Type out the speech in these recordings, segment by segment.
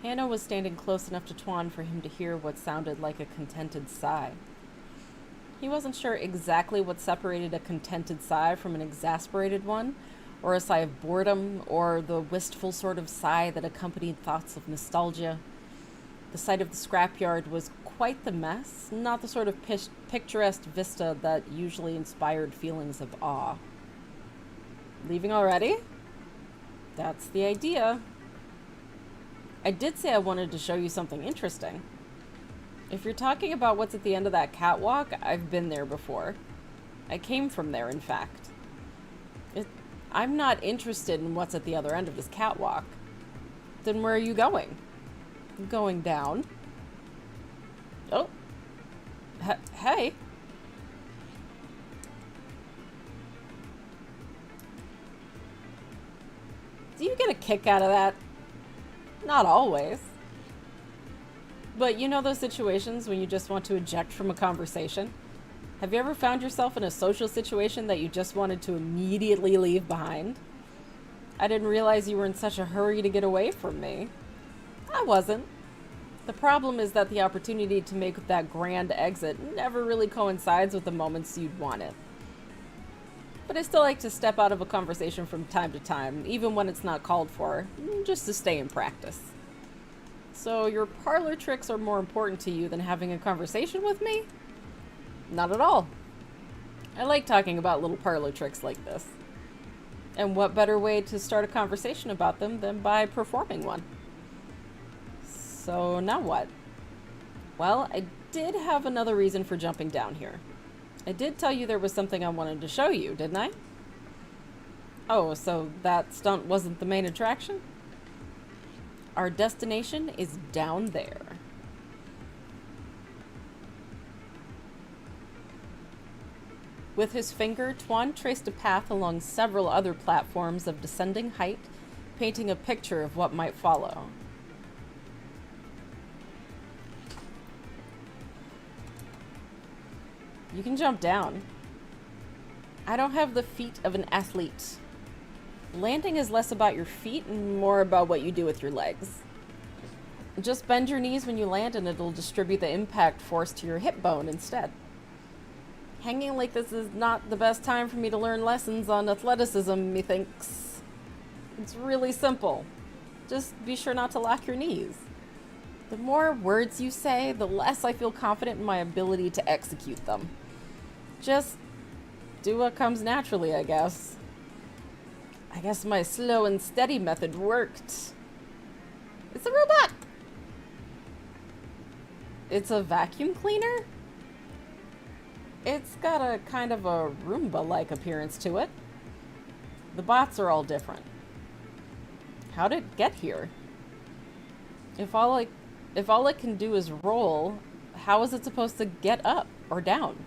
Hannah was standing close enough to Tuan for him to hear what sounded like a contented sigh. He wasn't sure exactly what separated a contented sigh from an exasperated one, or a sigh of boredom, or the wistful sort of sigh that accompanied thoughts of nostalgia. The sight of the scrapyard was quite the mess, not the sort of picturesque vista that usually inspired feelings of awe. Leaving already? That's the idea. I did say I wanted to show you something interesting. If you're talking about what's at the end of that catwalk, I've been there before. I came from there, in fact. I'm not interested in what's at the other end of this catwalk. Then where are you going? Going down. Oh. Hey. Do you get a kick out of that? Not always. But you know those situations when you just want to eject from a conversation? Have you ever found yourself in a social situation that you just wanted to immediately leave behind? I didn't realize you were in such a hurry to get away from me. I wasn't. The problem is that the opportunity to make that grand exit never really coincides with the moments you'd want it. But I still like to step out of a conversation from time to time, even when it's not called for, just to stay in practice. So your parlor tricks are more important to you than having a conversation with me? Not at all. I like talking about little parlor tricks like this. And what better way to start a conversation about them than by performing one? So now what? Well, I did have another reason for jumping down here. I did tell you there was something I wanted to show you, didn't I? Oh, so that stunt wasn't the main attraction? Our destination is down there. With his finger, Tuan traced a path along several other platforms of descending height, painting a picture of what might follow. You can jump down. I don't have the feet of an athlete. Landing is less about your feet and more about what you do with your legs. Just bend your knees when you land and it'll distribute the impact force to your hip bone instead. Hanging like this is not the best time for me to learn lessons on athleticism, methinks. It's really simple. Just be sure not to lock your knees. The more words you say, the less I feel confident in my ability to execute them. Just do what comes naturally, I guess. I guess my slow and steady method worked. It's a robot! It's a vacuum cleaner? It's got a kind of a Roomba-like appearance to it. The bots are all different. How did it get here? If all it can do is roll, how is it supposed to get up or down?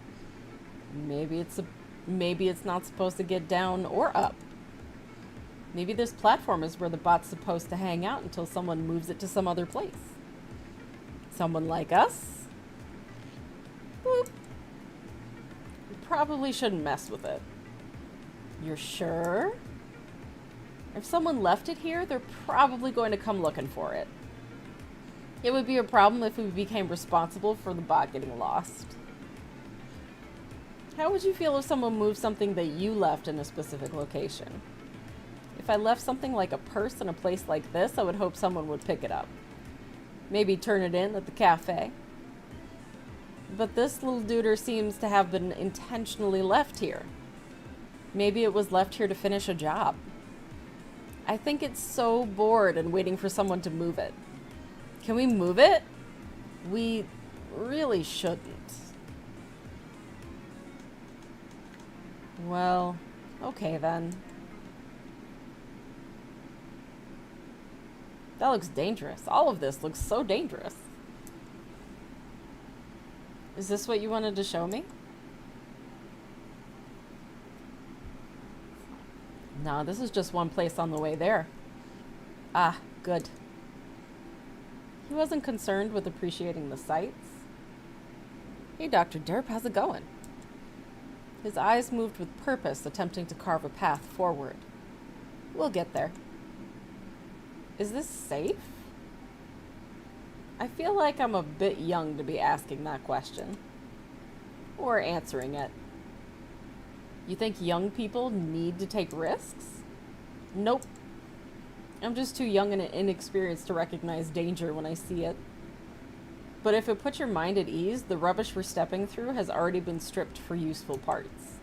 Maybe it's not supposed to get down or up. Maybe this platform is where the bot's supposed to hang out until someone moves it to some other place. Someone like us? Boop. You probably shouldn't mess with it. You're sure? If someone left it here, they're probably going to come looking for it. It would be a problem if we became responsible for the bot getting lost. How would you feel if someone moved something that you left in a specific location? If I left something like a purse in a place like this, I would hope someone would pick it up. Maybe turn it in at the cafe. But this little duder seems to have been intentionally left here. Maybe it was left here to finish a job. I think it's so bored and waiting for someone to move it. Can we move it? We really shouldn't. Well, okay then. That looks dangerous. All of this looks so dangerous. Is this what you wanted to show me? No, this is just one place on the way there. Ah, good. He wasn't concerned with appreciating the sights. Hey, Dr. Derp, how's it going? His eyes moved with purpose, attempting to carve a path forward. We'll get there. Is this safe? I feel like I'm a bit young to be asking that question. Or answering it. You think young people need to take risks? Nope. I'm just too young and inexperienced to recognize danger when I see it. But if it puts your mind at ease, the rubbish we're stepping through has already been stripped for useful parts.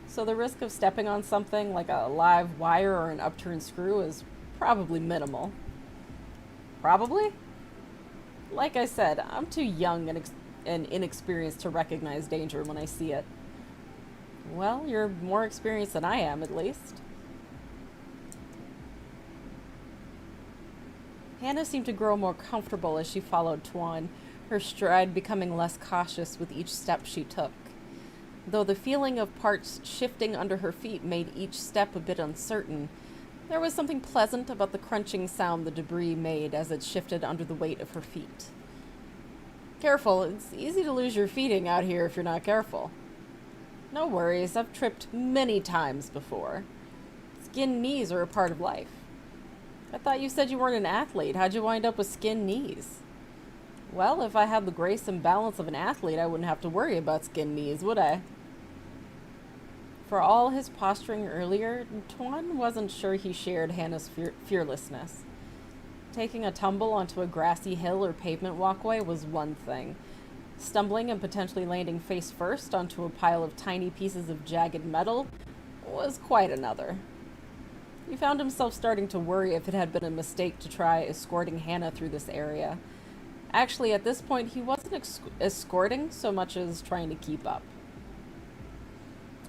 So the risk of stepping on something like a live wire or an upturned screw is probably minimal. Probably? Like I said, I'm too young and inexperienced to recognize danger when I see it. Well, you're more experienced than I am, at least. Hannah seemed to grow more comfortable as she followed Tuan, her stride becoming less cautious with each step she took. Though the feeling of parts shifting under her feet made each step a bit uncertain, there was something pleasant about the crunching sound the debris made as it shifted under the weight of her feet. Careful, it's easy to lose your feeting out here if you're not careful. No worries, I've tripped many times before. Skinned knees are a part of life. I thought you said you weren't an athlete. How'd you wind up with skinned knees? Well, if I had the grace and balance of an athlete, I wouldn't have to worry about skinned knees, would I? For all his posturing earlier, Tuan wasn't sure he shared Hannah's fearlessness. Taking a tumble onto a grassy hill or pavement walkway was one thing. Stumbling and potentially landing face first onto a pile of tiny pieces of jagged metal was quite another. He found himself starting to worry if it had been a mistake to try escorting Hannah through this area. Actually, at this point, he wasn't escorting so much as trying to keep up.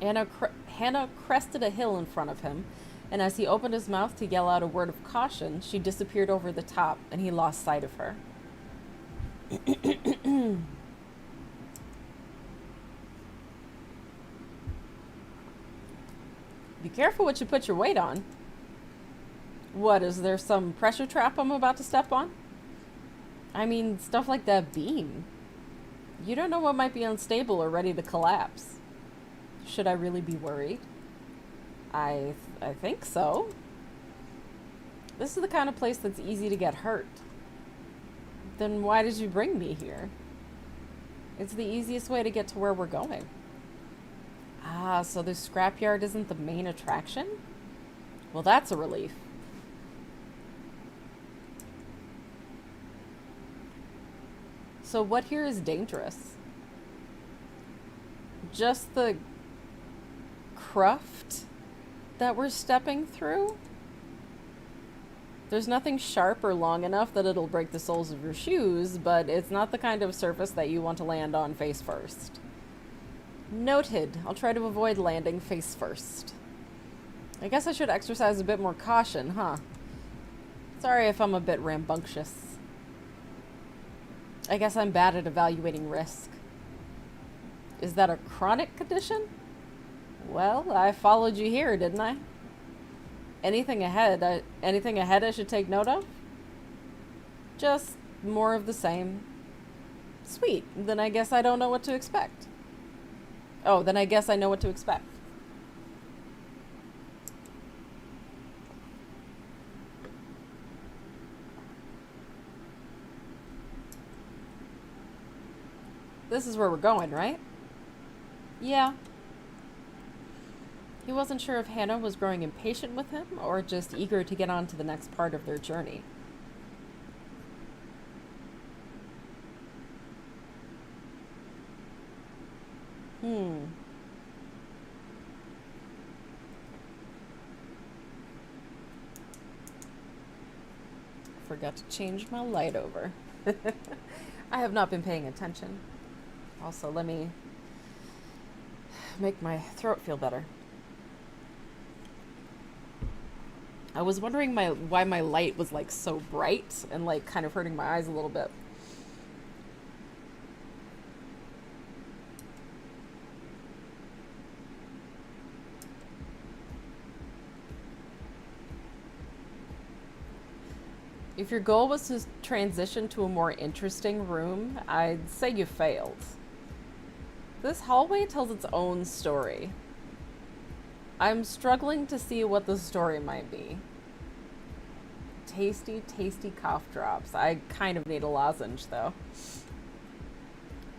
Hannah crested a hill in front of him, and as he opened his mouth to yell out a word of caution, she disappeared over the top, and he lost sight of her. Be careful what you put your weight on. What, is there some pressure trap I'm about to step on? I mean, stuff like that beam. You don't know what might be unstable or ready to collapse. Should I really be worried? I think so. This is the kind of place that's easy to get hurt. Then why did you bring me here? It's the easiest way to get to where we're going. Ah, so the scrapyard isn't the main attraction? Well, that's a relief. So what here is dangerous? Just the cruft that we're stepping through? There's nothing sharp or long enough that it'll break the soles of your shoes, but it's not the kind of surface that you want to land on face first. Noted. I'll try to avoid landing face first. I guess I should exercise a bit more caution, huh? Sorry if I'm a bit rambunctious. I guess I'm bad at evaluating risk. Is that a chronic condition? Well, I followed you here, didn't I? Anything ahead I should take note of? Just more of the same. Sweet. Then I guess I don't know what to expect. Oh, then I guess I know what to expect. This is where we're going, right? Yeah. He wasn't sure if Hannah was growing impatient with him or just eager to get on to the next part of their journey. Forgot to change my light over. I have not been paying attention. Also, let me make my throat feel better. I was wondering why my light was like so bright and like kind of hurting my eyes a little bit. If your goal was to transition to a more interesting room, I'd say you failed. This hallway tells its own story. I'm struggling to see what the story might be. tasty, tasty cough drops. I kind of need a lozenge, though.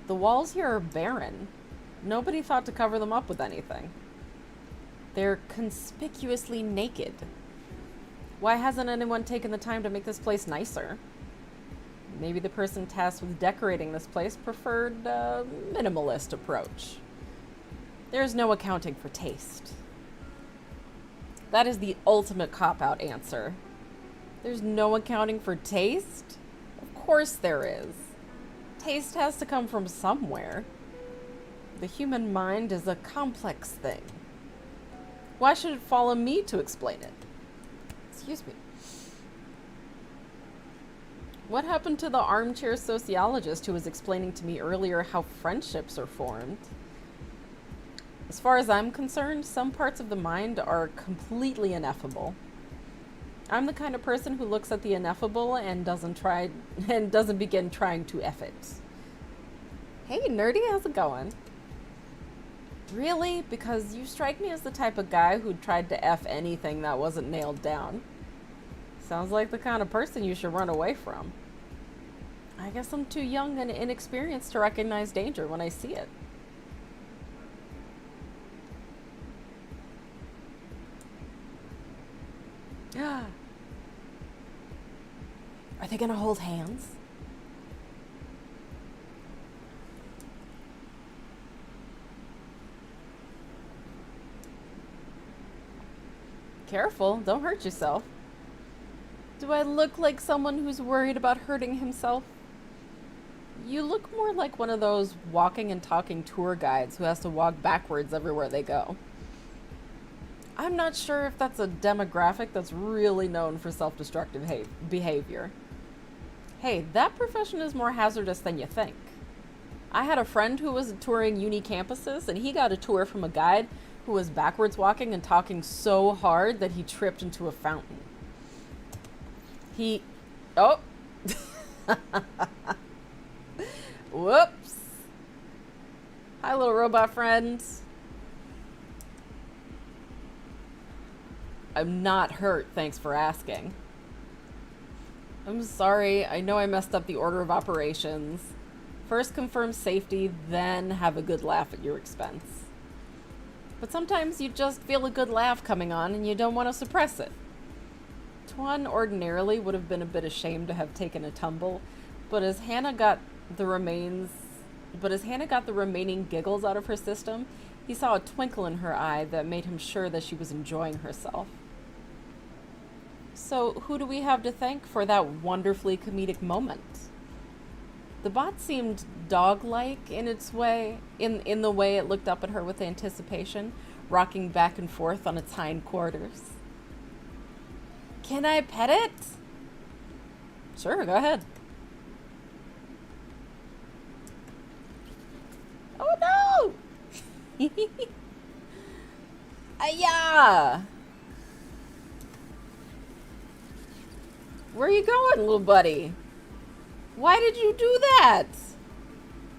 The walls here are barren. Nobody thought to cover them up with anything. They're conspicuously naked. Why hasn't anyone taken the time to make this place nicer? Maybe the person tasked with decorating this place preferred a minimalist approach. There's no accounting for taste. That is the ultimate cop-out answer. There's no accounting for taste? Of course there is. Taste has to come from somewhere. The human mind is a complex thing. Why should it fall on me to explain it? Excuse me. What happened to the armchair sociologist who was explaining to me earlier how friendships are formed? As far as I'm concerned, some parts of the mind are completely ineffable. I'm the kind of person who looks at the ineffable and doesn't begin trying to F it. Hey, nerdy, how's it going? Really? Because you strike me as the type of guy who tried to F anything that wasn't nailed down. Sounds like the kind of person you should run away from. I guess I'm too young and inexperienced to recognize danger when I see it. Are they gonna hold hands? Careful, don't hurt yourself. Do I look like someone who's worried about hurting himself? You look more like one of those walking and talking tour guides who has to walk backwards everywhere they go. I'm not sure if that's a demographic that's really known for self-destructive behavior. Hey, that profession is more hazardous than you think. I had a friend who was touring uni campuses, and he got a tour from a guide who was backwards walking and talking so hard that he tripped into a fountain. Oh! Whoops! Hi, little robot friend. I'm not hurt, thanks for asking. I'm sorry, I know I messed up the order of operations. First confirm safety, then have a good laugh at your expense. But sometimes you just feel a good laugh coming on and you don't want to suppress it. Tuan ordinarily would have been a bit ashamed to have taken a tumble, but as Hannah got the remaining giggles out of her system, he saw a twinkle in her eye that made him sure that she was enjoying herself. So, who do we have to thank for that wonderfully comedic moment? The bot seemed dog-like in its way, in the way it looked up at her with anticipation, rocking back and forth on its hindquarters. Can I pet it? Sure, go ahead. Oh no! Ayah! Where are you going, little buddy? Why did you do that?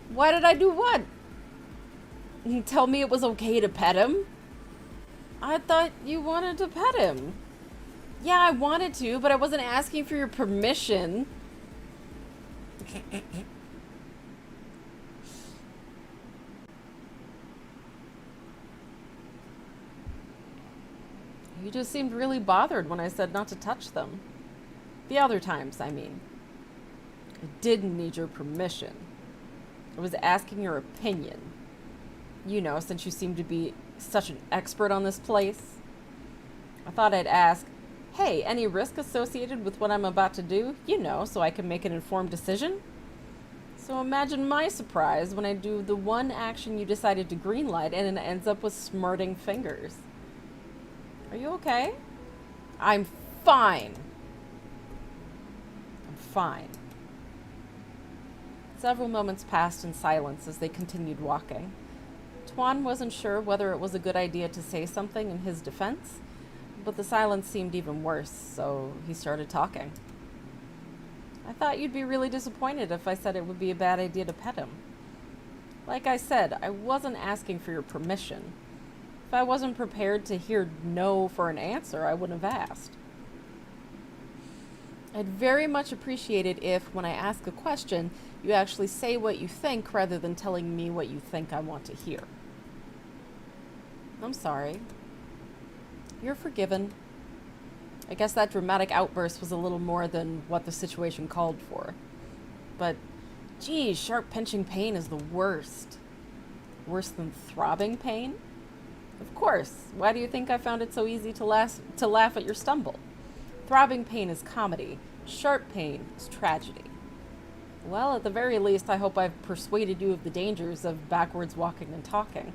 Why did I do what? You tell me it was okay to pet him? I thought you wanted to pet him. Yeah, I wanted to, but I wasn't asking for your permission. You just seemed really bothered when I said not to touch them. The other times, I mean. I didn't need your permission. I was asking your opinion. You know, since you seem to be such an expert on this place. I thought I'd ask, hey, any risk associated with what I'm about to do? You know, so I can make an informed decision? So imagine my surprise when I do the one action you decided to greenlight and it ends up with smarting fingers. Are you okay? I'm fine. I'm fine. Several moments passed in silence as they continued walking. Tuan wasn't sure whether it was a good idea to say something in his defense, but the silence seemed even worse, so he started talking. I thought you'd be really disappointed if I said it would be a bad idea to pet him. Like I said, I wasn't asking for your permission. If I wasn't prepared to hear no for an answer, I wouldn't have asked. I'd very much appreciate it if, when I ask a question, you actually say what you think rather than telling me what you think I want to hear. I'm sorry. You're forgiven. I guess that dramatic outburst was a little more than what the situation called for. But, geez, sharp pinching pain is the worst. Worse than throbbing pain? Of course. Why do you think I found it so easy to laugh at your stumble? Throbbing pain is comedy. Sharp pain is tragedy. Well, at the very least, I hope I've persuaded you of the dangers of backwards walking and talking.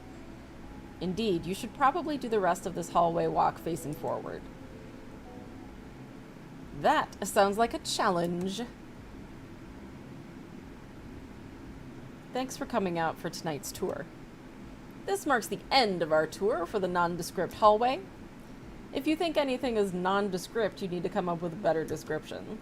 Indeed, you should probably do the rest of this hallway walk facing forward. That sounds like a challenge. Thanks for coming out for tonight's tour. This marks the end of our tour for the nondescript hallway. If you think anything is nondescript, you need to come up with better descriptions.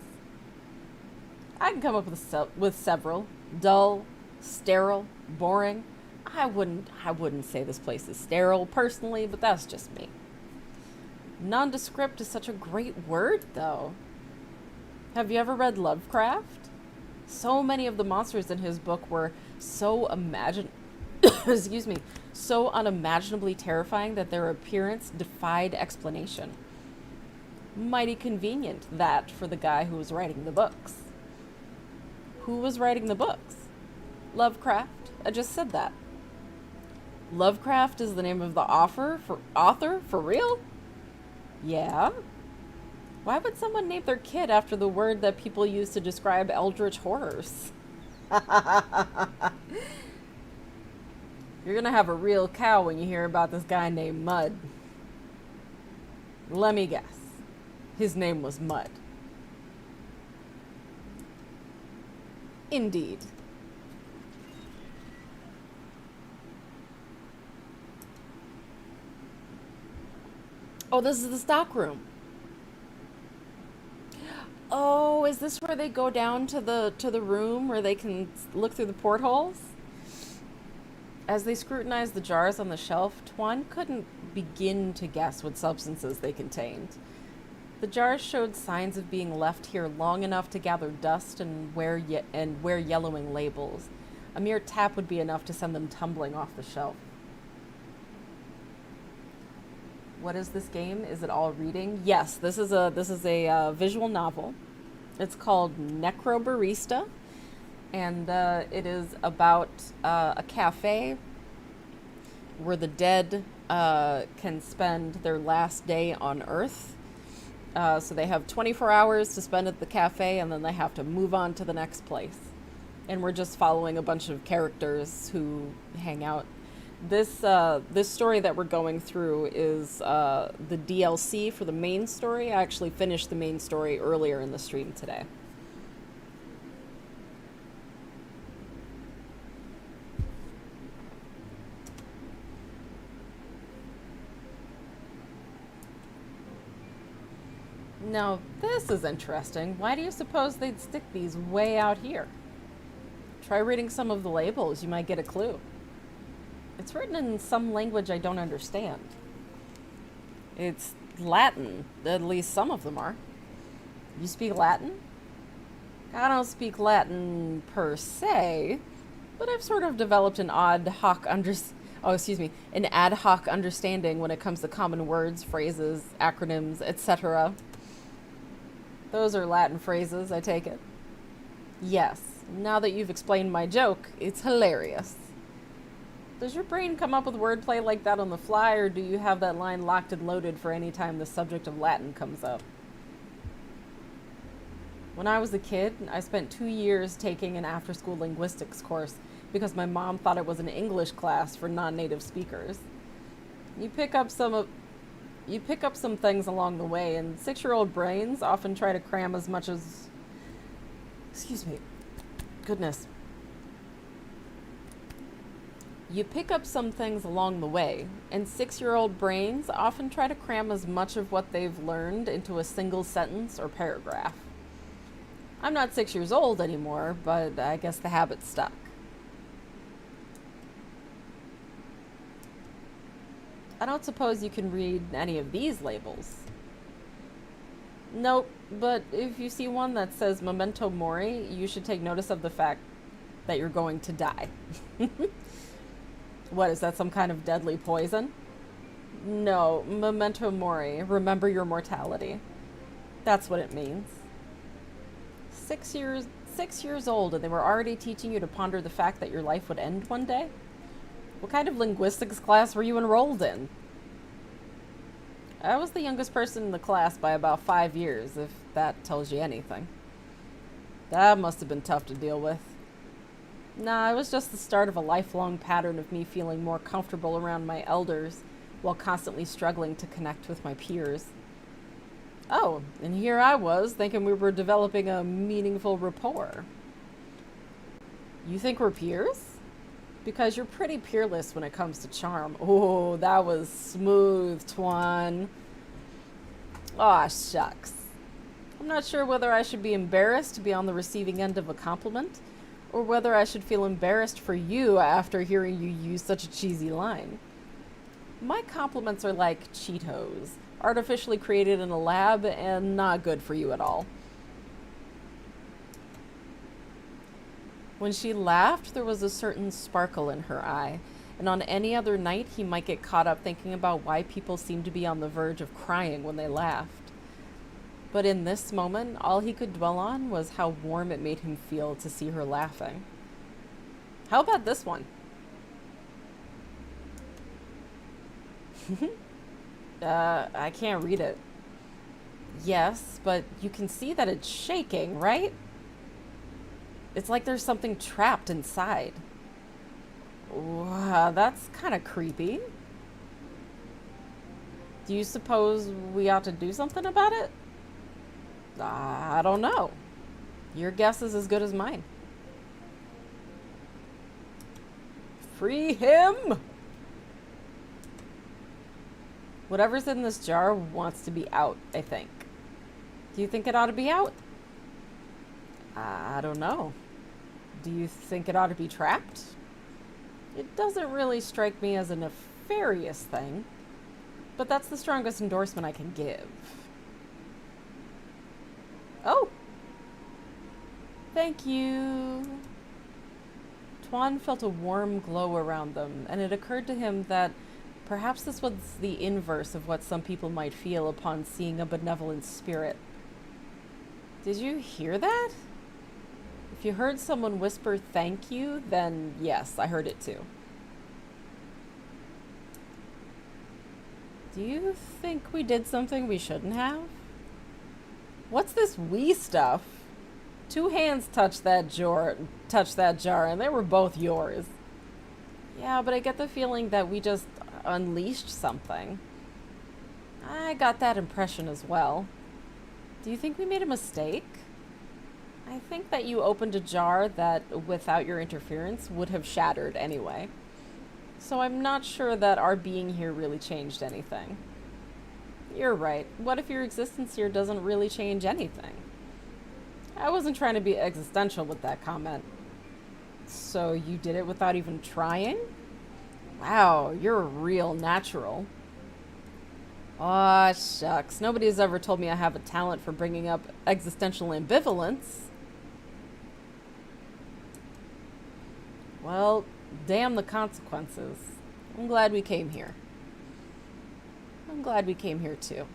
I can come up with several. Dull, sterile, boring. I wouldn't say this place is sterile personally, but that's just me. Nondescript is such a great word, though. Have you ever read Lovecraft? So many of the monsters in his book were so so unimaginably terrifying that their appearance defied explanation. Mighty convenient, that, for the guy who was writing the books. Who was writing the books? Lovecraft. I just said that. Lovecraft is the name of the author? For real? Yeah. Why would someone name their kid after the word that people use to describe eldritch horrors? You're gonna have a real cow when you hear about this guy named Mud. Let me guess. His name was Mud. Indeed. Oh, this is the stock room. Oh, is this where they go down to the room where they can look through the portholes? As they scrutinized the jars on the shelf, Tuan couldn't begin to guess what substances they contained. The jars showed signs of being left here long enough to gather dust and wear yellowing labels. A mere tap would be enough to send them tumbling off the shelf. What is this game? Is it all reading? Yes, this is a visual novel. It's called Necrobarista, and it is about a cafe where the dead can spend their last day on Earth. So they have 24 hours to spend at the cafe, and then they have to move on to the next place. And we're just following a bunch of characters who hang out. This story that we're going through is the DLC for the main story. I actually finished the main story earlier in the stream today. Now, this is interesting. Why do you suppose they'd stick these way out here? Try reading some of the labels. You might get a clue. It's written in some language I don't understand. It's Latin. At least some of them are. You speak Latin? I don't speak Latin per se, but I've sort of developed an ad hoc understanding when it comes to common words, phrases, acronyms, etc. Those are Latin phrases, I take it. Yes, now that you've explained my joke, it's hilarious. Does your brain come up with wordplay like that on the fly, or do you have that line locked and loaded for any time the subject of Latin comes up? When I was a kid, I spent 2 years taking an after-school linguistics course because my mom thought it was an English class for non-native speakers. You pick up some things along the way, and 6-year-old brains often try to cram as much as... Excuse me. Goodness. You pick up some things along the way, and 6-year-old brains often try to cram as much of what they've learned into a single sentence or paragraph. I'm not 6 years old anymore, but I guess the habit stuck. I don't suppose you can read any of these labels. Nope, but if you see one that says Memento Mori, you should take notice of the fact that you're going to die. What, is that some kind of deadly poison? No, Memento Mori, remember your mortality. That's what it means. 6 years old, and they were already teaching you to ponder the fact that your life would end one day? What kind of linguistics class were you enrolled in? I was the youngest person in the class by about 5 years, if that tells you anything. That must have been tough to deal with. Nah, it was just the start of a lifelong pattern of me feeling more comfortable around my elders while constantly struggling to connect with my peers. Oh, and here I was, thinking we were developing a meaningful rapport. You think we're peers? Because you're pretty peerless when it comes to charm. Oh, that was smooth, Twan. Aw, shucks. I'm not sure whether I should be embarrassed to be on the receiving end of a compliment, or whether I should feel embarrassed for you after hearing you use such a cheesy line. My compliments are like Cheetos, artificially created in a lab and not good for you at all. When she laughed, there was a certain sparkle in her eye, and on any other night he might get caught up thinking about why people seemed to be on the verge of crying when they laughed. But in this moment, all he could dwell on was how warm it made him feel to see her laughing. How about this one? I can't read it. Yes, but you can see that it's shaking, right? It's like there's something trapped inside. Wow, that's kind of creepy. Do you suppose we ought to do something about it? I don't know. Your guess is as good as mine. Free him! Whatever's in this jar wants to be out, I think. Do you think it ought to be out? I don't know. Do you think it ought to be trapped? It doesn't really strike me as a nefarious thing, but that's the strongest endorsement I can give. Oh! Thank you. Tuan felt a warm glow around them, and it occurred to him that perhaps this was the inverse of what some people might feel upon seeing a benevolent spirit. Did you hear that? If you heard someone whisper thank you, then yes, I heard it too. Do you think we did something we shouldn't have? What's this we stuff? 2 hands touched that jar, and they were both yours. Yeah, but I get the feeling that we just unleashed something. I got that impression as well. Do you think we made a mistake? I think that you opened a jar that, without your interference, would have shattered anyway. So I'm not sure that our being here really changed anything. You're right. What if your existence here doesn't really change anything? I wasn't trying to be existential with that comment. So you did it without even trying? Wow, you're a real natural. Aw, shucks. Nobody's ever told me I have a talent for bringing up existential ambivalence. Well, damn the consequences. I'm glad we came here. I'm glad we came here too.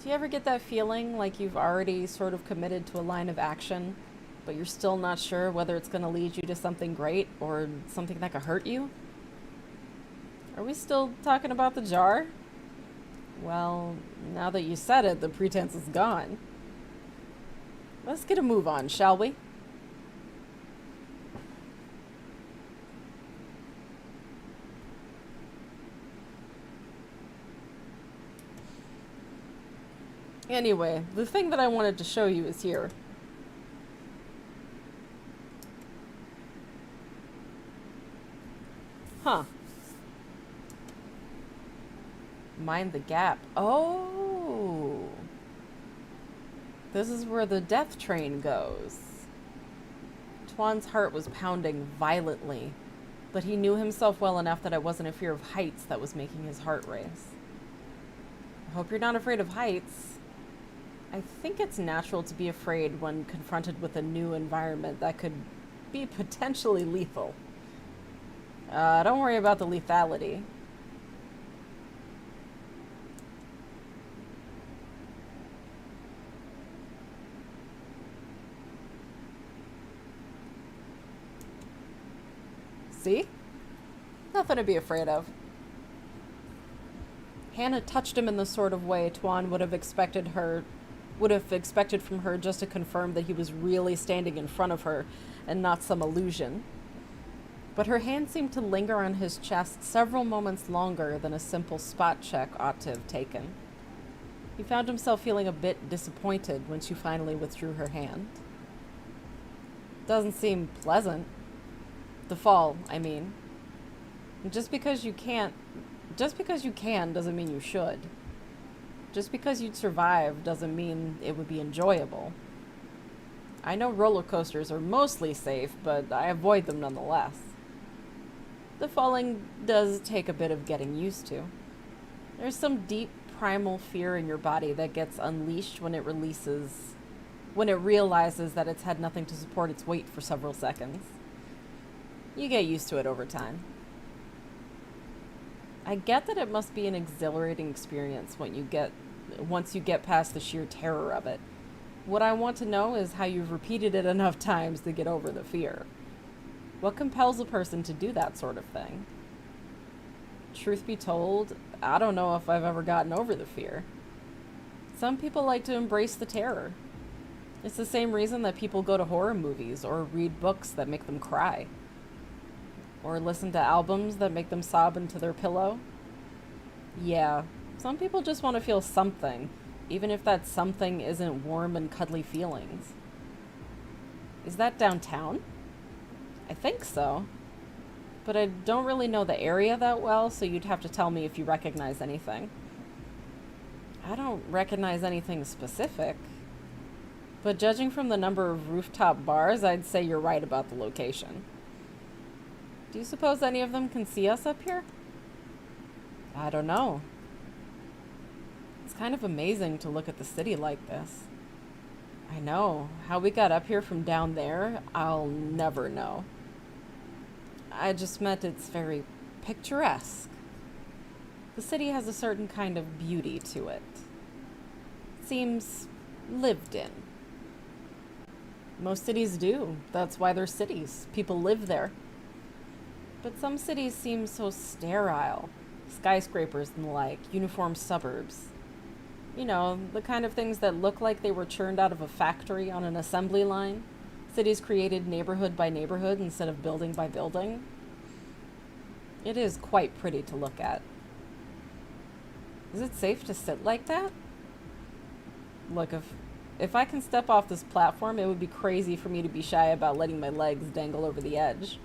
Do you ever get that feeling like you've already sort of committed to a line of action, but you're still not sure whether it's going to lead you to something great or something that could hurt you? Are we still talking about the jar? Well, now that you said it, the pretense is gone. Let's get a move on, shall we? Anyway, the thing that I wanted to show you is here. Huh. Mind the gap. Oh. This is where the death train goes. Tuan's heart was pounding violently, but he knew himself well enough that it wasn't a fear of heights that was making his heart race. I hope you're not afraid of heights. I think it's natural to be afraid when confronted with a new environment that could be potentially lethal. Don't worry about the lethality. See? Nothing to be afraid of. Hannah touched him in the sort of way Tuan would have expected from her, just to confirm that he was really standing in front of her and not some illusion. But her hand seemed to linger on his chest several moments longer than a simple spot check ought to have taken. He found himself feeling a bit disappointed when she finally withdrew her hand. Doesn't seem pleasant. The fall, I mean. Just because you can doesn't mean you should. Just because you'd survive doesn't mean it would be enjoyable. I know roller coasters are mostly safe, but I avoid them nonetheless. The falling does take a bit of getting used to. There's some deep primal fear in your body that gets unleashed when it realizes that it's had nothing to support its weight for several seconds. You get used to it over time. I get that it must be an exhilarating experience once you get past the sheer terror of it. What I want to know is how you've repeated it enough times to get over the fear. What compels a person to do that sort of thing? Truth be told, I don't know if I've ever gotten over the fear. Some people like to embrace the terror. It's the same reason that people go to horror movies or read books that make them cry. Or listen to albums that make them sob into their pillow. Yeah, some people just want to feel something, even if that something isn't warm and cuddly feelings. Is that downtown? I think so. But I don't really know the area that well, so you'd have to tell me if you recognize anything. I don't recognize anything specific. But judging from the number of rooftop bars, I'd say you're right about the location. Do you suppose any of them can see us up here? I don't know. It's kind of amazing to look at the city like this. I know. How we got up here from down there, I'll never know. I just meant it's very picturesque. The city has a certain kind of beauty to it. It seems lived in. Most cities do. That's why they're cities. People live there. But some cities seem so sterile. Skyscrapers and the like, uniform suburbs. You know, the kind of things that look like they were churned out of a factory on an assembly line. Cities created neighborhood by neighborhood instead of building by building. It is quite pretty to look at. Is it safe to sit like that? Look, if I can step off this platform, it would be crazy for me to be shy about letting my legs dangle over the edge.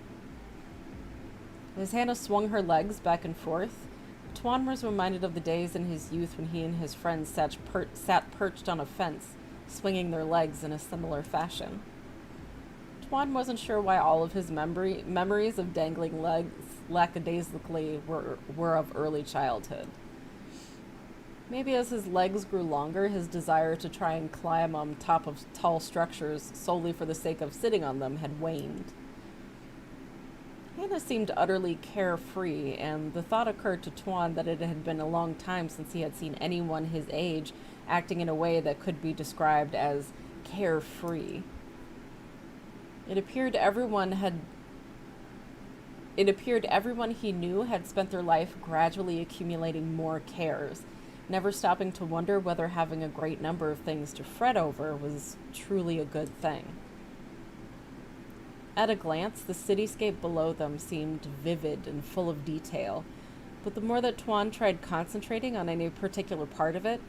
As Hannah swung her legs back and forth, Tuan was reminded of the days in his youth when he and his friends sat perched on a fence, swinging their legs in a similar fashion. Tuan wasn't sure why all of his memories of dangling legs lackadaisically were of early childhood. Maybe as his legs grew longer, his desire to try and climb on top of tall structures solely for the sake of sitting on them had waned. Hannah seemed utterly carefree, and the thought occurred to Tuan that it had been a long time since he had seen anyone his age acting in a way that could be described as carefree. It appeared everyone he knew had spent their life gradually accumulating more cares, never stopping to wonder whether having a great number of things to fret over was truly a good thing. At a glance, the cityscape below them seemed vivid and full of detail, but the more that Tuan tried concentrating on any particular part of it,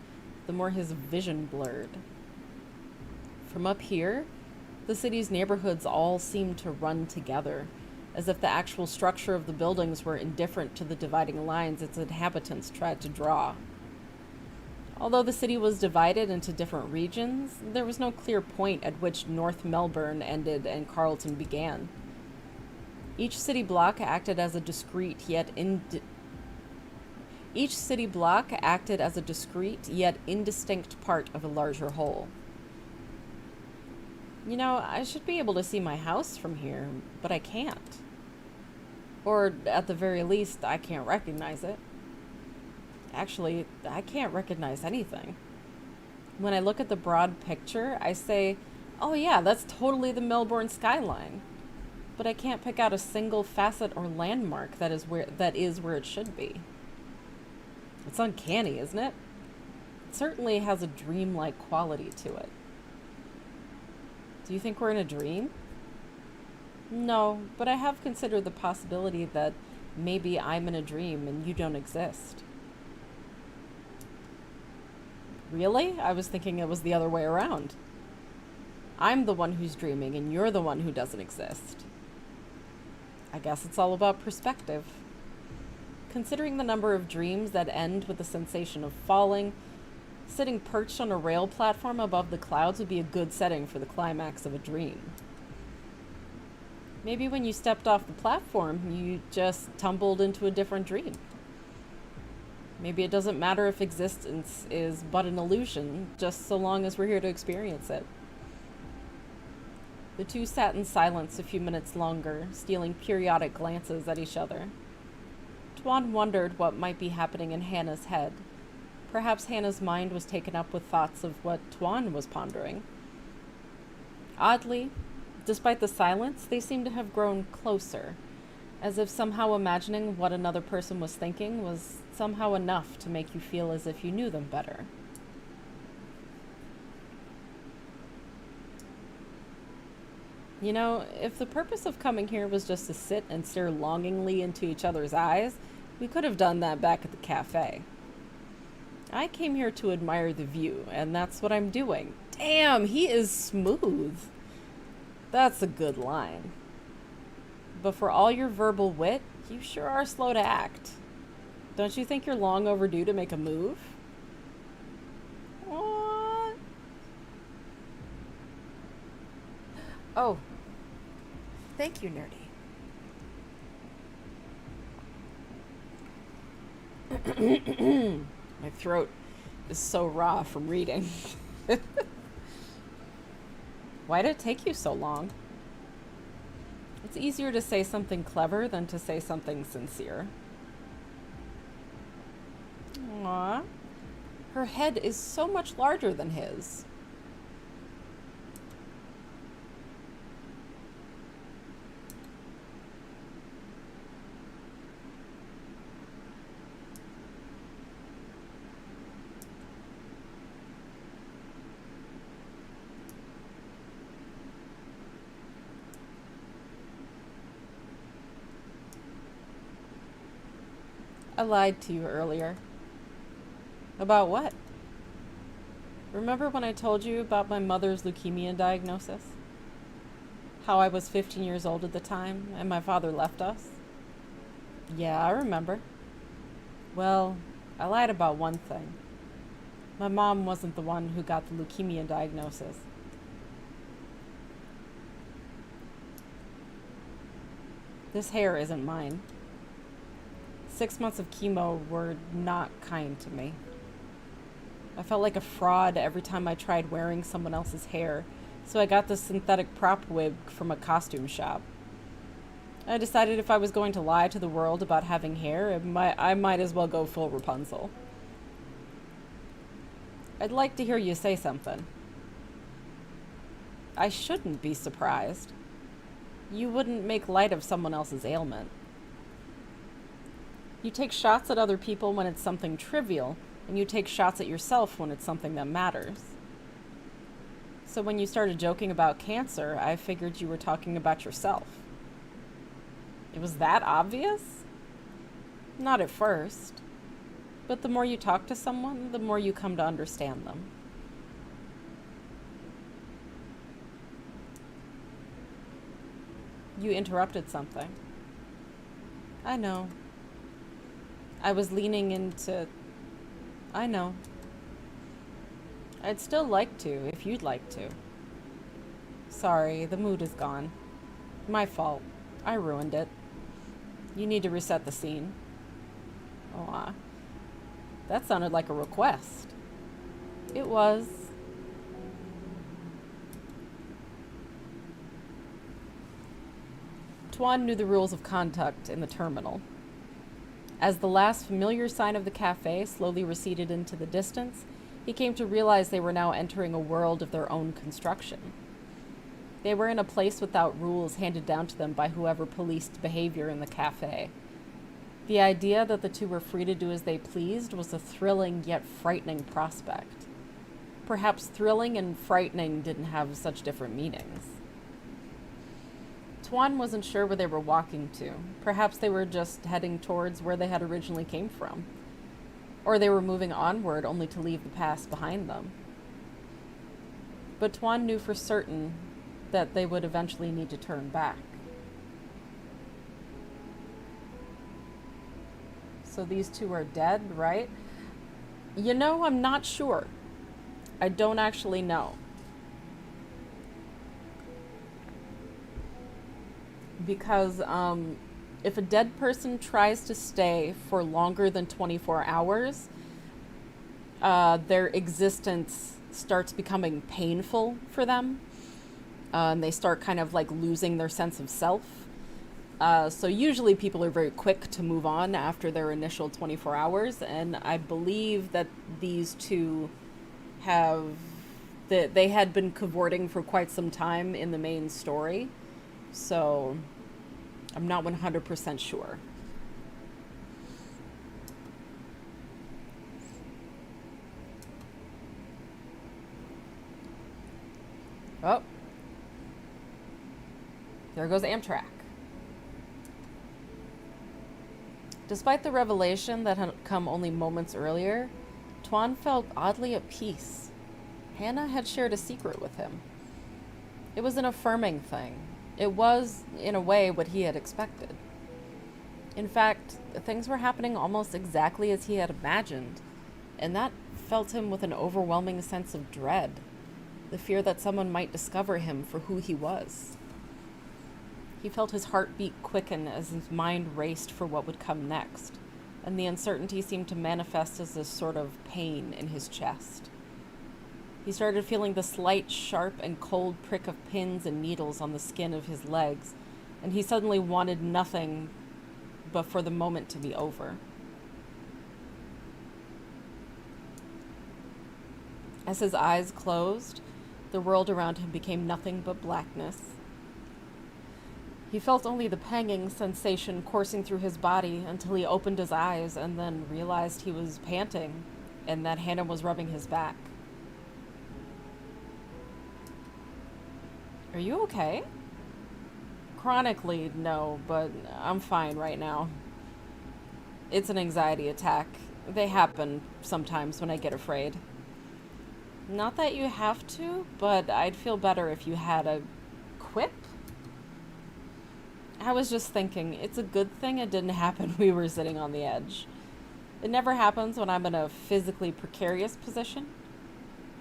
the more his vision blurred. From up here, the city's neighborhoods all seemed to run together, as if the actual structure of the buildings were indifferent to the dividing lines its inhabitants tried to draw. Although the city was divided into different regions, there was no clear point at which North Melbourne ended and Carlton began. Each city block acted as a discrete Each city block acted as a discrete yet indistinct part of a larger whole. You know, I should be able to see my house from here, but I can't. Or, at the very least, I can't recognize it. Actually, I can't recognize anything. When I look at the broad picture, I say, oh yeah, that's totally the Melbourne skyline. But I can't pick out a single facet or landmark that is where it should be. It's uncanny, isn't it? It certainly has a dreamlike quality to it. Do you think we're in a dream? No, but I have considered the possibility that maybe I'm in a dream and you don't exist. Really? I was thinking it was the other way around. I'm the one who's dreaming and you're the one who doesn't exist. I guess it's all about perspective. Considering the number of dreams that end with the sensation of falling, sitting perched on a rail platform above the clouds would be a good setting for the climax of a dream. Maybe when you stepped off the platform, you just tumbled into a different dream. Maybe it doesn't matter if existence is but an illusion, just so long as we're here to experience it. The two sat in silence a few minutes longer, stealing periodic glances at each other. Tuan wondered what might be happening in Hannah's head. Perhaps Hannah's mind was taken up with thoughts of what Tuan was pondering. Oddly, despite the silence, they seemed to have grown closer, as if somehow imagining what another person was thinking was somehow enough to make you feel as if you knew them better. You know, if the purpose of coming here was just to sit and stare longingly into each other's eyes, we could have done that back at the cafe. I came here to admire the view, and that's what I'm doing. Damn, he is smooth. That's a good line. But for all your verbal wit, you sure are slow to act. Don't you think you're long overdue to make a move? What? Oh. Thank you, Nerdy. My throat is so raw from reading. Why did it take you so long? It's easier to say something clever than to say something sincere. Aww. Her head is so much larger than his. I lied to you earlier. About what? Remember when I told you about my mother's leukemia diagnosis? How I was 15 years old at the time and my father left us? Yeah, I remember. Well, I lied about one thing. My mom wasn't the one who got the leukemia diagnosis. This hair isn't mine. 6 months of chemo were not kind to me. I felt like a fraud every time I tried wearing someone else's hair, so I got this synthetic prop wig from a costume shop. I decided if I was going to lie to the world about having hair, I might as well go full Rapunzel. I'd like to hear you say something. I shouldn't be surprised. You wouldn't make light of someone else's ailment. You take shots at other people when it's something trivial, and you take shots at yourself when it's something that matters. So when you started joking about cancer, I figured you were talking about yourself. It was that obvious? Not at first. But the more you talk to someone, the more you come to understand them. You interrupted something. I know. I was leaning into... I know. I'd still like to, if you'd like to. Sorry, the mood is gone. My fault. I ruined it. You need to reset the scene. Aw. That sounded like a request. It was. Tuan knew the rules of conduct in the terminal. As the last familiar sign of the cafe slowly receded into the distance, he came to realize they were now entering a world of their own construction. They were in a place without rules handed down to them by whoever policed behavior in the cafe. The idea that the two were free to do as they pleased was a thrilling yet frightening prospect. Perhaps thrilling and frightening didn't have such different meanings. Tuan wasn't sure where they were walking to. Perhaps they were just heading towards where they had originally came from. Or they were moving onward only to leave the past behind them. But Tuan knew for certain that they would eventually need to turn back. So these two are dead, right? You know, I'm not sure. I don't actually know. Because if a dead person tries to stay for longer than 24 hours, their existence starts becoming painful for them. And they start kind of like losing their sense of self. So usually people are very quick to move on after their initial 24 hours. And I believe that these two they had been cavorting for quite some time in the main story. So I'm not 100% sure. Oh. There goes Amtrak. Despite the revelation that had come only moments earlier, Tuan felt oddly at peace. Hannah had shared a secret with him. It was an affirming thing. It was, in a way, what he had expected. In fact, things were happening almost exactly as he had imagined, and that filled him with an overwhelming sense of dread, the fear that someone might discover him for who he was. He felt his heartbeat quicken as his mind raced for what would come next, and the uncertainty seemed to manifest as a sort of pain in his chest. He started feeling the slight, sharp, and cold prick of pins and needles on the skin of his legs, and he suddenly wanted nothing but for the moment to be over. As his eyes closed, the world around him became nothing but blackness. He felt only the panging sensation coursing through his body until he opened his eyes and then realized he was panting and that Hannah was rubbing his back. Are you okay? Chronically, no, but I'm fine right now. It's an anxiety attack. They happen sometimes when I get afraid. Not that you have to, but I'd feel better if you had a quip. I was just thinking, it's a good thing it didn't happen when we were sitting on the edge. It never happens when I'm in a physically precarious position.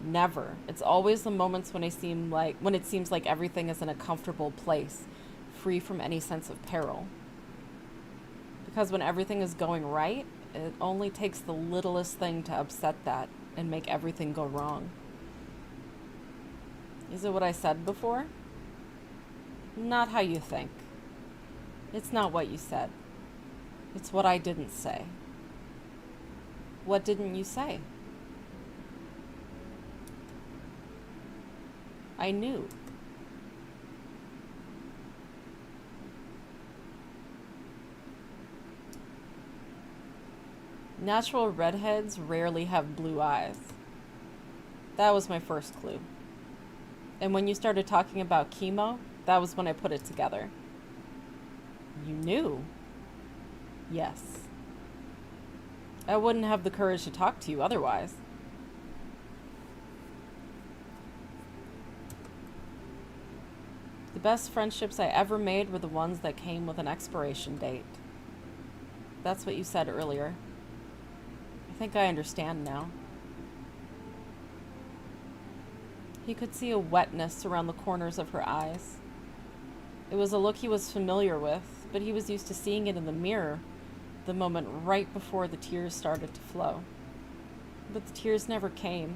Never. It's always the moments when it seems like everything is in a comfortable place, free from any sense of peril. Because when everything is going right, it only takes the littlest thing to upset that and make everything go wrong. Is it what I said before? Not how you think. It's not what you said. It's what I didn't say. What didn't you say? I knew. Natural redheads rarely have blue eyes. That was my first clue. And when you started talking about chemo, that was when I put it together. You knew? Yes. I wouldn't have the courage to talk to you otherwise. The best friendships I ever made were the ones that came with an expiration date. That's what you said earlier. I think I understand now. He could see a wetness around the corners of her eyes. It was a look he was familiar with, but he was used to seeing it in the mirror the moment right before the tears started to flow. But the tears never came,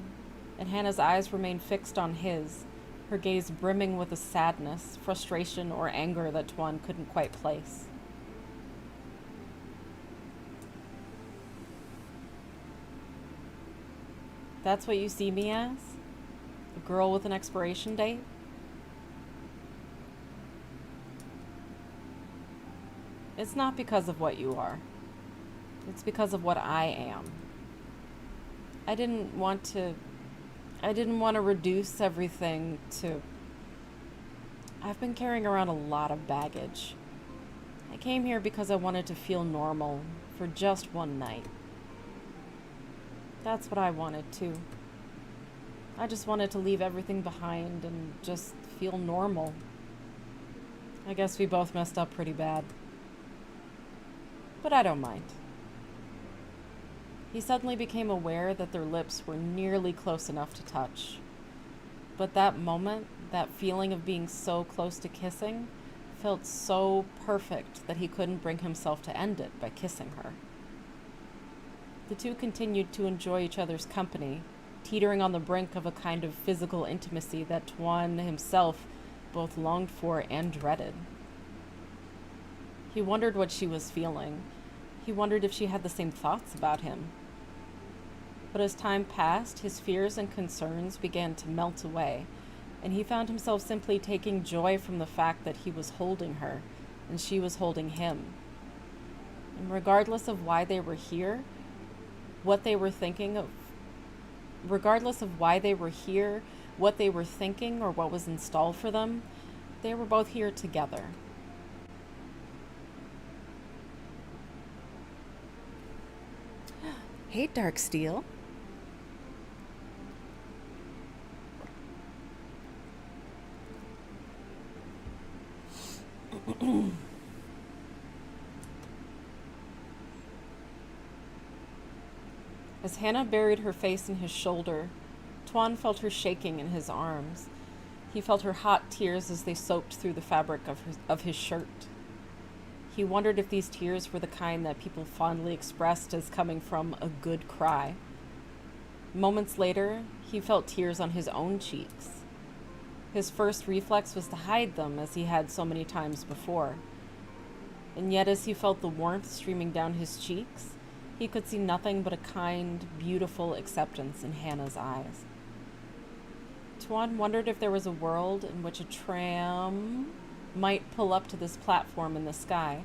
and Hannah's eyes remained fixed on his, her gaze brimming with a sadness, frustration, or anger that Tuan couldn't quite place. That's what you see me as? A girl with an expiration date? It's not because of what you are. It's because of what I am. I didn't want to reduce everything to... I've been carrying around a lot of baggage. I came here because I wanted to feel normal for just one night. That's what I wanted too. I just wanted to leave everything behind and just feel normal. I guess we both messed up pretty bad. But I don't mind. He suddenly became aware that their lips were nearly close enough to touch. But that moment, that feeling of being so close to kissing, felt so perfect that he couldn't bring himself to end it by kissing her. The two continued to enjoy each other's company, teetering on the brink of a kind of physical intimacy that Tuan himself both longed for and dreaded. He wondered what she was feeling. He wondered if she had the same thoughts about him. But as time passed, his fears and concerns began to melt away, and he found himself simply taking joy from the fact that he was holding her, and she was holding him. And regardless of why they were here, what they were thinking, or what was installed for them, they were both here together. Hey, Darksteel. As Hannah buried her face in his shoulder, Tuan felt her shaking in his arms. He felt her hot tears as they soaked through the fabric of his shirt. He wondered if these tears were the kind that people fondly expressed as coming from a good cry. Moments later, he felt tears on his own cheeks. His first reflex was to hide them, as he had so many times before. And yet, as he felt the warmth streaming down his cheeks, he could see nothing but a kind, beautiful acceptance in Hannah's eyes. Tuan wondered if there was a world in which a tram might pull up to this platform in the sky,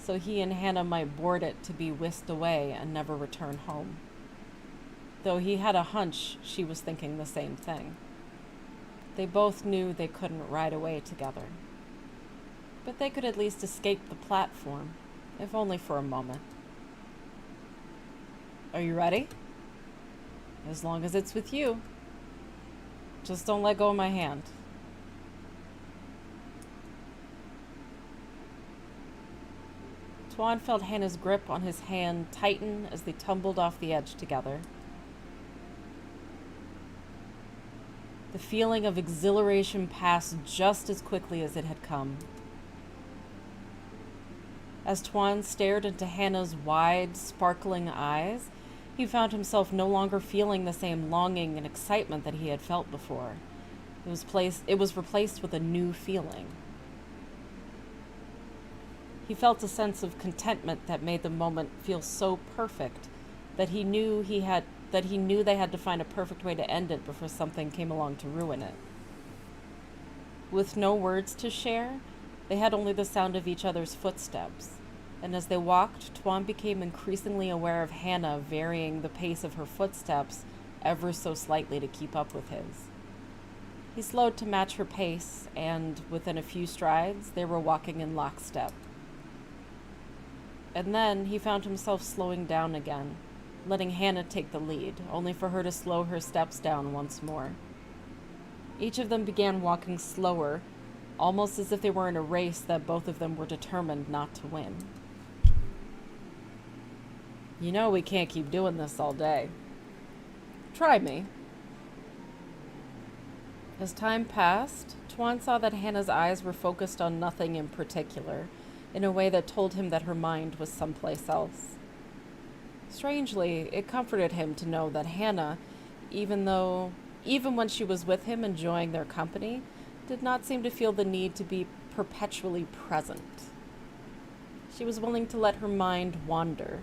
so he and Hannah might board it to be whisked away and never return home. Though he had a hunch she was thinking the same thing. They both knew they couldn't ride away together. But they could at least escape the platform, if only for a moment. Are you ready? As long as it's with you. Just don't let go of my hand. Tuan felt Hannah's grip on his hand tighten as they tumbled off the edge together. The feeling of exhilaration passed just as quickly as it had come. As Tuan stared into Hannah's wide, sparkling eyes, he found himself no longer feeling the same longing and excitement that he had felt before. It was replaced with a new feeling. He felt a sense of contentment that made the moment feel so perfect that he knew they had to find a perfect way to end it before something came along to ruin it. With no words to share, they had only the sound of each other's footsteps, and as they walked, Tuan became increasingly aware of Hannah varying the pace of her footsteps ever so slightly to keep up with his. He slowed to match her pace, and within a few strides, they were walking in lockstep. And then he found himself slowing down again, letting Hannah take the lead, only for her to slow her steps down once more. Each of them began walking slower, almost as if they were in a race that both of them were determined not to win. You know we can't keep doing this all day. Try me. As time passed, Tuan saw that Hannah's eyes were focused on nothing in particular, in a way that told him that her mind was someplace else. Strangely, it comforted him to know that Hannah, even when she was with him enjoying their company, did not seem to feel the need to be perpetually present. She was willing to let her mind wander,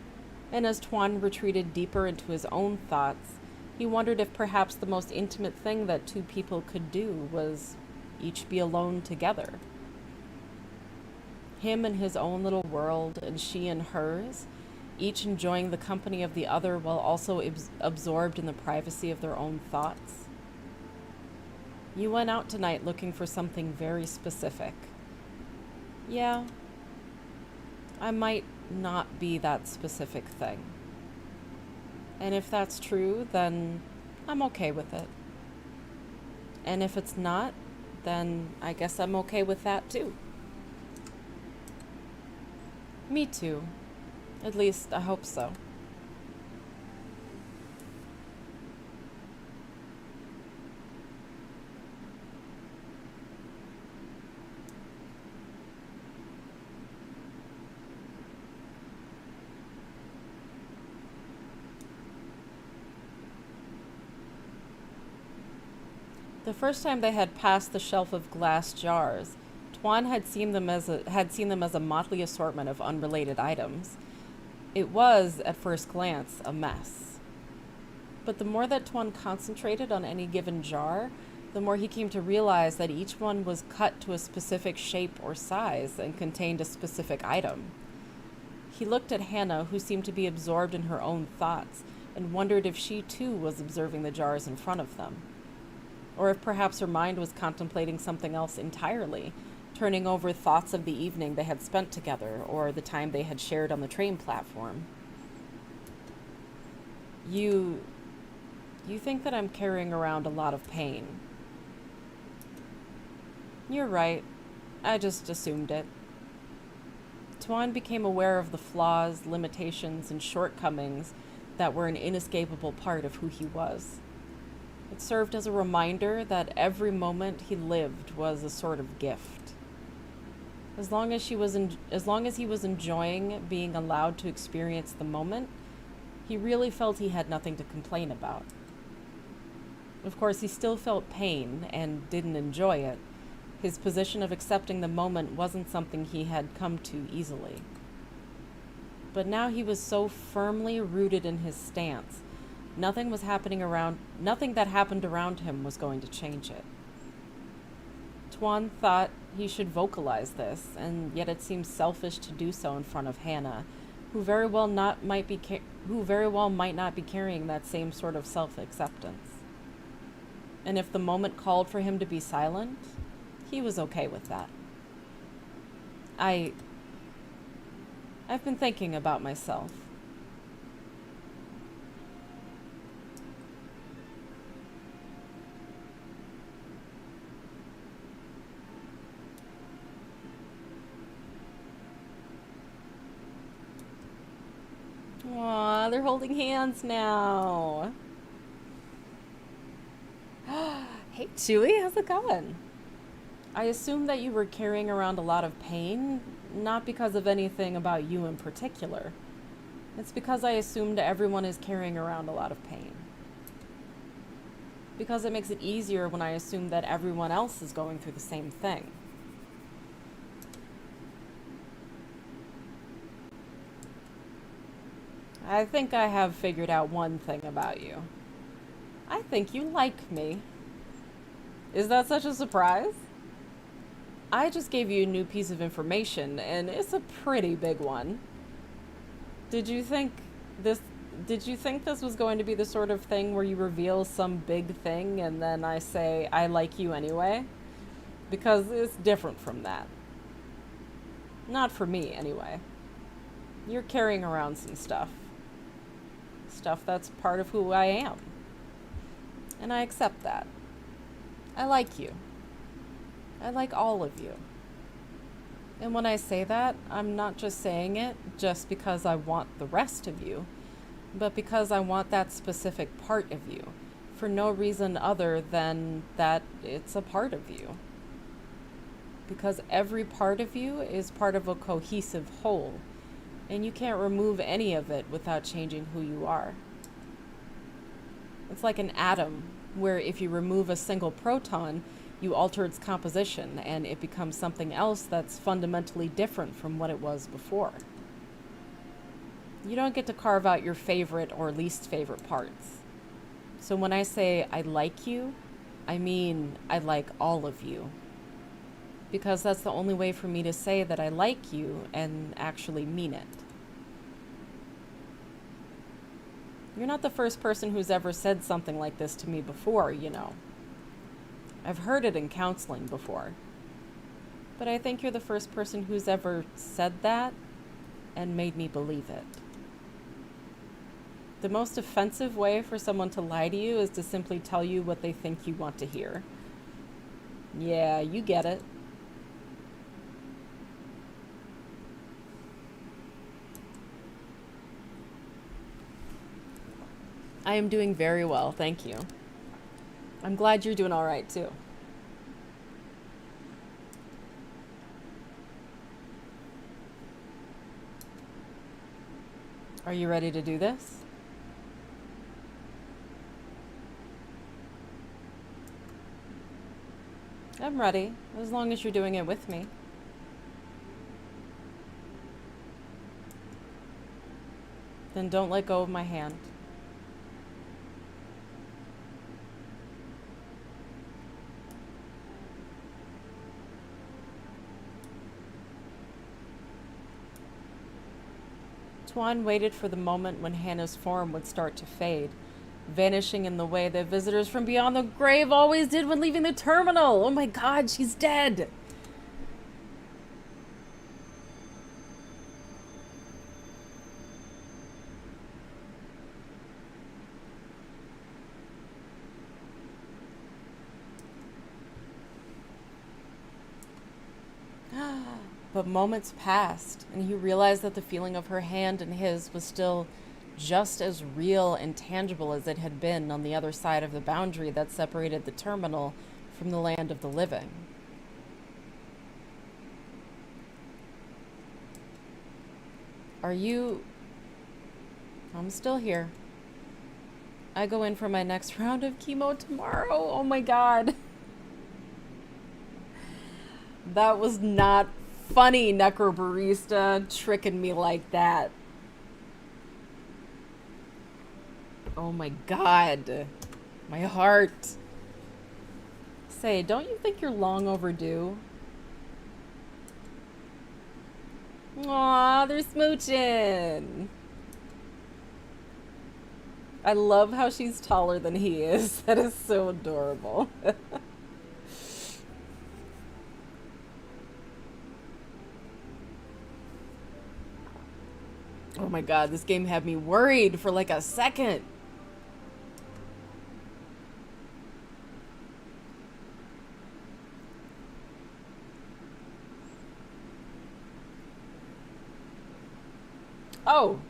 and as Tuan retreated deeper into his own thoughts, he wondered if perhaps the most intimate thing that two people could do was each be alone together. Him in his own little world, and she in hers, each enjoying the company of the other while also absorbed in the privacy of their own thoughts. You went out tonight looking for something very specific. Yeah, I might not be that specific thing. And if that's true, then I'm okay with it. And if it's not, then I guess I'm okay with that too. Me too. At least, I hope so. The first time they had passed the shelf of glass jars, Tuan had seen them as a motley assortment of unrelated items. It was, at first glance, a mess. But the more that Tuan concentrated on any given jar, the more he came to realize that each one was cut to a specific shape or size and contained a specific item. He looked at Hannah, who seemed to be absorbed in her own thoughts, and wondered if she too was observing the jars in front of them. Or if perhaps her mind was contemplating something else entirely, turning over thoughts of the evening they had spent together or the time they had shared on the train platform. You think that I'm carrying around a lot of pain. You're right. I just assumed it. Tuan became aware of the flaws, limitations, and shortcomings that were an inescapable part of who he was. It served as a reminder that every moment he lived was a sort of gift. As long as he was enjoying being allowed to experience the moment, he really felt he had nothing to complain about. Of course, he still felt pain and didn't enjoy it. His position of accepting the moment wasn't something he had come to easily. But now he was so firmly rooted in his stance, nothing that happened around him was going to change it. Tuan thought he should vocalize this, and yet it seemed selfish to do so in front of Hannah, who very well might not be carrying that same sort of self-acceptance. And if the moment called for him to be silent, he was okay with that. I've been thinking about myself. Aw, they're holding hands now. Hey, Chewie, how's it going? I assumed that you were carrying around a lot of pain, not because of anything about you in particular. It's because I assumed everyone is carrying around a lot of pain. Because it makes it easier when I assume that everyone else is going through the same thing. I think I have figured out one thing about you. I think you like me. Is that such a surprise? I just gave you a new piece of information, and it's a pretty big one. Did you think this was going to be the sort of thing where you reveal some big thing and then I say I like you anyway? Because it's different from that. Not for me, anyway. You're carrying around some stuff. Stuff that's part of who I am. And I accept that. I like you. I like all of you. And when I say that, I'm not just saying it just because I want the rest of you, but because I want that specific part of you, for no reason other than that it's a part of you. Because every part of you is part of a cohesive whole, And you can't remove any of it without changing who you are. It's like an atom, where if you remove a single proton, you alter its composition, and it becomes something else that's fundamentally different from what it was before. You don't get to carve out your favorite or least favorite parts. So when I say I like you, I mean I like all of you. Because that's the only way for me to say that I like you and actually mean it. You're not the first person who's ever said something like this to me before, you know. I've heard it in counseling before. But I think you're the first person who's ever said that and made me believe it. The most offensive way for someone to lie to you is to simply tell you what they think you want to hear. Yeah, you get it. I am doing very well, thank you. I'm glad you're doing all right, too. Are you ready to do this? I'm ready, as long as you're doing it with me. Then don't let go of my hand. Tuan waited for the moment when Hannah's form would start to fade, vanishing in the way that visitors from beyond the grave always did when leaving the terminal. Oh my god, she's dead! But moments passed, and he realized that the feeling of her hand in his was still just as real and tangible as it had been on the other side of the boundary that separated the terminal from the land of the living. Are you... I'm still here. I go in for my next round of chemo tomorrow. Oh my god. That was not funny, Necrobarista, tricking me like that. Oh my god. My heart. Say, don't you think you're long overdue? Aw, they're smooching. I love how she's taller than he is. That is so adorable. Oh my god, this game had me worried for like a second. Oh,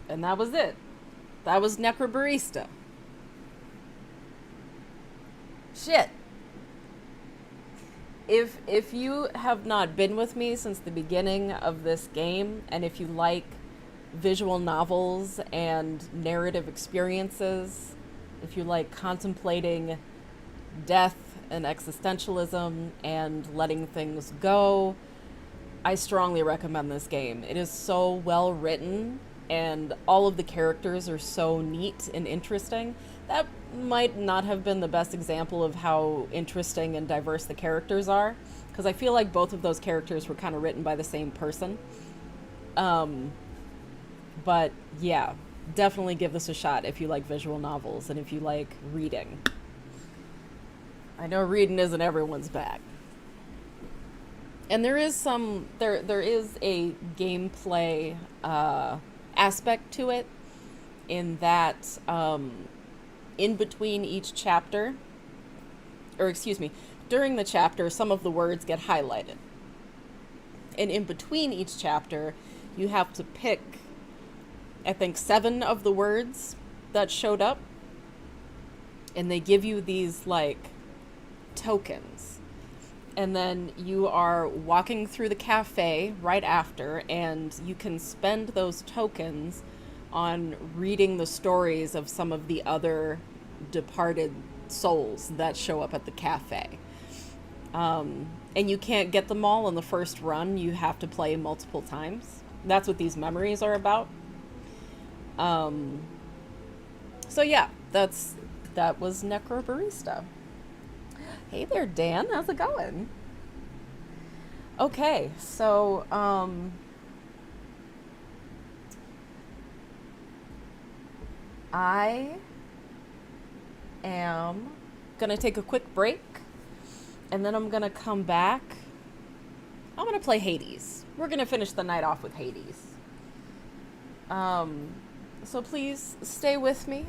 and that was it. That was Necrobarista. Shit. If you have not been with me since the beginning of this game, and if you like visual novels and narrative experiences, if you like contemplating death and existentialism and letting things go, I strongly recommend this game. It is so well written, and all of the characters are so neat and interesting. That might not have been the best example of how interesting and diverse the characters are, because I feel like both of those characters were kind of written by the same person. But yeah, definitely give this a shot if you like visual novels and if you like reading. I know reading isn't everyone's bag. And there is a gameplay aspect to it, in that in between each chapter, or excuse me, during the chapter, some of the words get highlighted. And in between each chapter, you have to pick, I think, 7 of the words that showed up. And they give you these, like, tokens. And then you are walking through the cafe right after, and you can spend those tokens on reading the stories of some of the other departed souls that show up at the cafe. And you can't get them all in the first run, you have to play multiple times. That's what these memories are about. So yeah, that was Necrobarista. Hey there, Dan. How's it going? Okay, so I am gonna take a quick break, and then I'm gonna come back. I'm gonna play Hades. We're gonna finish the night off with Hades. So please stay with me.